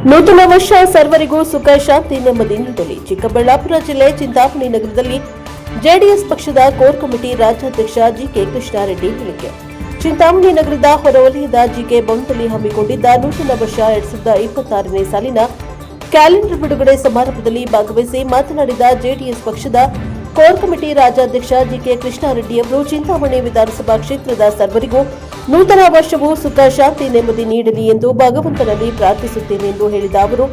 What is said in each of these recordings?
ನೂತನ ವರ್ಷ ಸರ್ವರಿಗೂ ಸುಖ ಶಾಂತಿ ನೆಮ್ಮದಿ ನೀಡಲಿ. ಚಿಕ್ಕಬಳ್ಳಾಪುರ ಜಿಲ್ಲೆ ಚಿಂತಾಮಣಿ ನಗರದಲ್ಲಿ ಜೆಡಿಎಸ್ ಪಕ್ಷದ ಕೋರ್ ಕಮಿಟಿ ರಾಜ್ಯಾಧ್ಯಕ್ಷ ಜಿಕೆ ಕೃಷ್ಣಾರೆಡ್ಡಿ ಹೇಳಿಕೆ. ಚಿಂತಾಮಣಿ ನಗರದ ಹೊರವಲಯದ ಜಿಕೆ ಭವನದಲ್ಲಿ ಹಮ್ಮಿಕೊಂಡಿದ್ದ ನೂತನ ವರ್ಷ 2026ನೇ ಸಾಲಿನ ಕ್ಯಾಲೆಂಡರ್ ಬಿಡುಗಡೆ ಸಮಾರಂಭದಲ್ಲಿ ಭಾಗವಹಿಸಿ ಮಾತನಾಡಿದ ಜೆಡಿಎಸ್ ಪಕ್ಷದ ಕೋರ್ ಕಮಿಟಿ ರಾಜ್ಯಾಧ್ಯಕ್ಷ ಜಿಕೆ ಕೃಷ್ಣಾರೆಡ್ಡಿ ಅವರು ಚಿಂತಾಮಣಿ ವಿಧಾನಸಭಾ ಕ್ಷೇತ್ರದ ಸರ್ವರಿಗೂ ನೂತನ ವರ್ಷವು ಸುಖ ಶಾಂತಿ ನೆಮ್ಮದಿ ನೀಡಲಿ ಎಂದು ಭಗವಂತನಲ್ಲಿ ಪ್ರಾರ್ಥಿಸುತ್ತೇನೆ ಎಂದು ಹೇಳಿದ ಅವರು,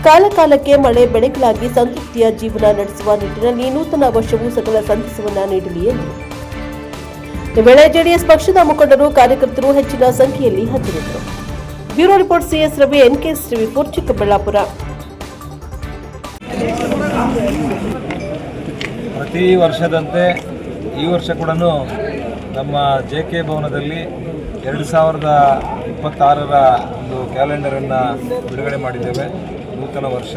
ಕಾಲಕಾಲಕ್ಕೆ ಮಳೆ ಬೆಳೆಗಳಾಗಿ ಸಂತೃಪ್ತಿಯ ಜೀವನ ನಡೆಸುವ ನಿಟ್ಟಿನಲ್ಲಿ ನೂತನ ವರ್ಷವು ಸಕಲ ಸಂತಸವನ್ನ ನೀಡಲಿ ಎಂದರು. ಈ ವೇಳೆ ಜೆಡಿಎಸ್ ಪಕ್ಷದ ಮುಖಂಡರು ಕಾರ್ಯಕರ್ತರು ಹೆಚ್ಚಿನ ಸಂಖ್ಯೆಯಲ್ಲಿ ಹಾಜರಿದ್ದರು. Bureau report CS Ravi, NKS TV 4 Chikkaballapur. ಪ್ರತಿ ವರ್ಷದಂತೆ ಈ ವರ್ಷ ಕೂಡ ನಮ್ಮ ಜೆಕೆ ಭವನದಲ್ಲಿ 2026ರ ಒಂದು ಕ್ಯಾಲೆಂಡರನ್ನು ಬಿಡುಗಡೆ ಮಾಡಿದ್ದೇವೆ. ನೂತನ ವರ್ಷ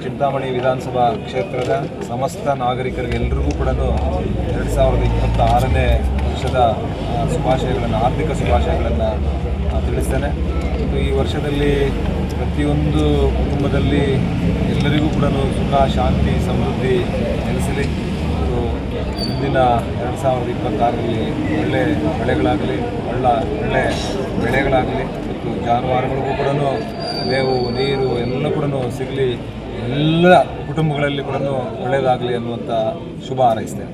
ಚಿಂತಾಮಣಿ ವಿಧಾನಸಭಾ ಕ್ಷೇತ್ರದ ಸಮಸ್ತ ನಾಗರಿಕರಿಗೆ ಎಲ್ಲರಿಗೂ ಕೂಡ 2026ನೇ ವರ್ಷದ ಶುಭಾಶಯಗಳನ್ನು, ಆರ್ಥಿಕ ಶುಭಾಶಯಗಳನ್ನು ತಿಳಿಸ್ತೇನೆ. ಈ ವರ್ಷದಲ್ಲಿ ಪ್ರತಿಯೊಂದು ಕುಟುಂಬದಲ್ಲಿ ಎಲ್ಲರಿಗೂ ಕೂಡ ಸುಖ, ಶಾಂತಿ, ಸಮೃದ್ಧಿ ನೆಲೆಸಲಿ. ಮುಂದಿನ 2026ರಲ್ಲಿ ಒಳ್ಳೆ ಬೆಳೆಗಳಾಗಲಿ, ಒಳ್ಳೆ ಬೆಳೆಗಳಾಗಲಿ ಮತ್ತು ಜಾನುವಾರುಗಳಿಗೂ ಕೂಡ ಮೇವು, ನೀರು ಎಲ್ಲ ಕೂಡ ಸಿಗಲಿ, ಎಲ್ಲ ಕುಟುಂಬಗಳಲ್ಲಿ ಕೂಡ ಒಳ್ಳೆಯದಾಗಲಿ ಅನ್ನುವಂಥ ಶುಭ ಹಾರೈಸ್ತೇನೆ.